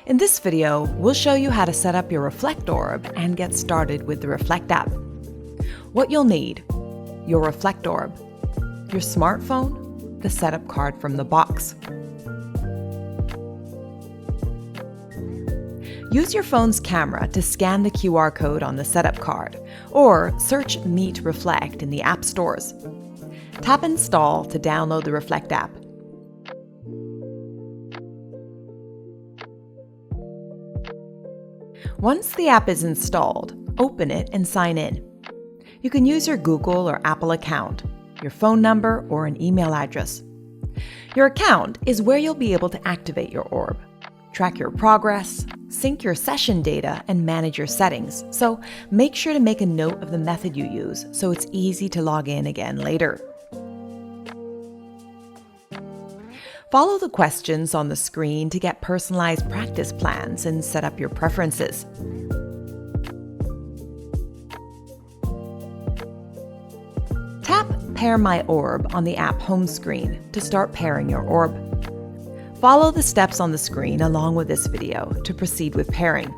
In this video, we'll show you how to set up your Reflect Orb and get started with the Reflect app. What you'll need: your Reflect Orb, your smartphone, the setup card from the box. Use your phone's camera to scan the QR code on the setup card, or search Meet Reflect in the app stores. Tap Install to download the Reflect app. Once the app is installed, open it and sign in. You can use your Google or Apple account, your phone number, or an email address. Your account is where you'll be able to activate your orb, track your progress, sync your session data, and manage your settings, so make sure to make a note of the method you use so it's easy to log in again later. Follow the questions on the screen to get personalized practice plans and set up your preferences. Tap Pair My Orb on the app home screen to start pairing your orb. Follow the steps on the screen along with this video to proceed with pairing.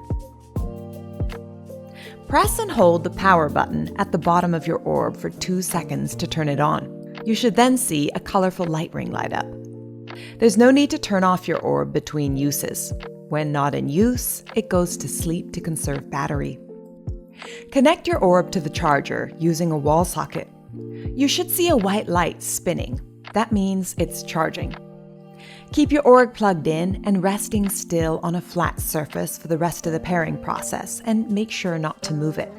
Press and hold the power button at the bottom of your orb for 2 seconds to turn it on. You should then see a colorful light ring light up. There's no need to turn off your orb between uses. When not in use, it goes to sleep to conserve battery. Connect your orb to the charger using a wall socket. You should see a white light spinning. That means it's charging. Keep your orb plugged in and resting still on a flat surface for the rest of the pairing process, and make sure not to move it.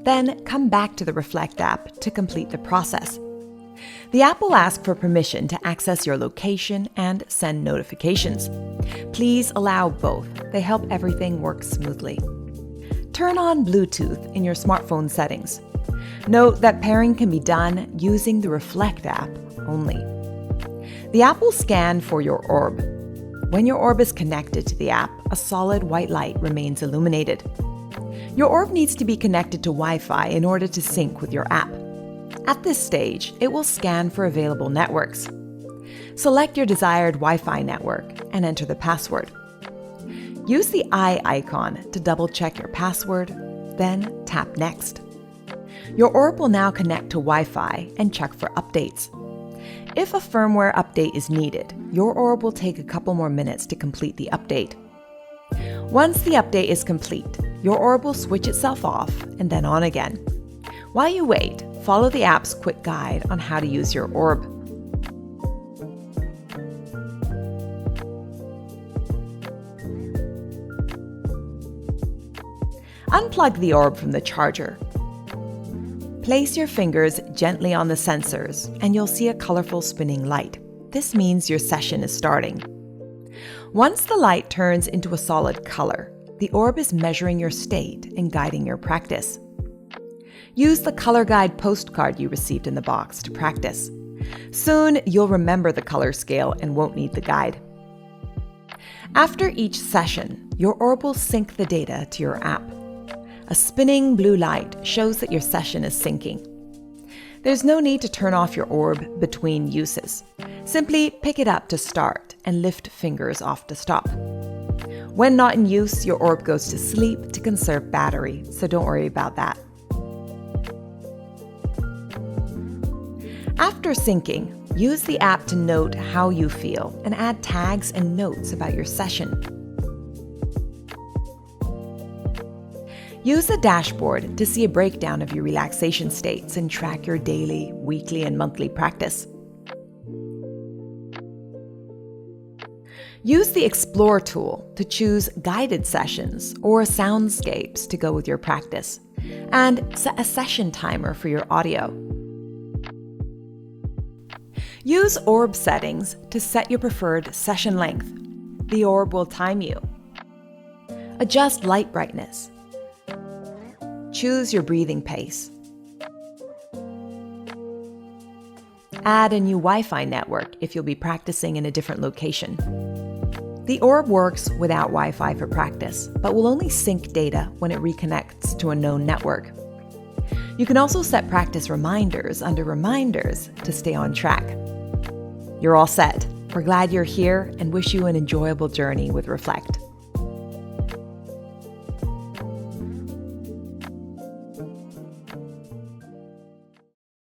Then come back to the Reflect app to complete the process. The app will ask for permission to access your location and send notifications. Please allow both. They help everything work smoothly. Turn on Bluetooth in your smartphone settings. Note that pairing can be done using the Reflect app only. The app will scan for your orb. When your orb is connected to the app, a solid white light remains illuminated. Your orb needs to be connected to Wi-Fi in order to sync with your app. At this stage, it will scan for available networks. Select your desired Wi-Fi network and enter the password. Use the eye icon to double-check your password, then tap Next. Your orb will now connect to Wi-Fi and check for updates. If a firmware update is needed, your orb will take a couple more minutes to complete the update. Once the update is complete, your orb will switch itself off and then on again. While you wait, follow the app's quick guide on how to use your orb. Unplug the orb from the charger. Place your fingers gently on the sensors and you'll see a colorful spinning light. This means your session is starting. Once the light turns into a solid color, the orb is measuring your state and guiding your practice. Use the color guide postcard you received in the box to practice. Soon, you'll remember the color scale and won't need the guide. After each session, your orb will sync the data to your app. A spinning blue light shows that your session is syncing. There's no need to turn off your orb between uses. Simply pick it up to start and lift fingers off to stop. When not in use, your orb goes to sleep to conserve battery, so don't worry about that. After syncing, use the app to note how you feel and add tags and notes about your session. Use the dashboard to see a breakdown of your relaxation states and track your daily, weekly, and monthly practice. Use the Explore tool to choose guided sessions or soundscapes to go with your practice, and set a session timer for your audio. Use orb settings to set your preferred session length. The orb will time you. Adjust light brightness. Choose your breathing pace. Add a new Wi-Fi network if you'll be practicing in a different location. The orb works without Wi-Fi for practice, but will only sync data when it reconnects to a known network. You can also set practice reminders under Reminders to stay on track. You're all set. We're glad you're here and wish you an enjoyable journey with Reflect.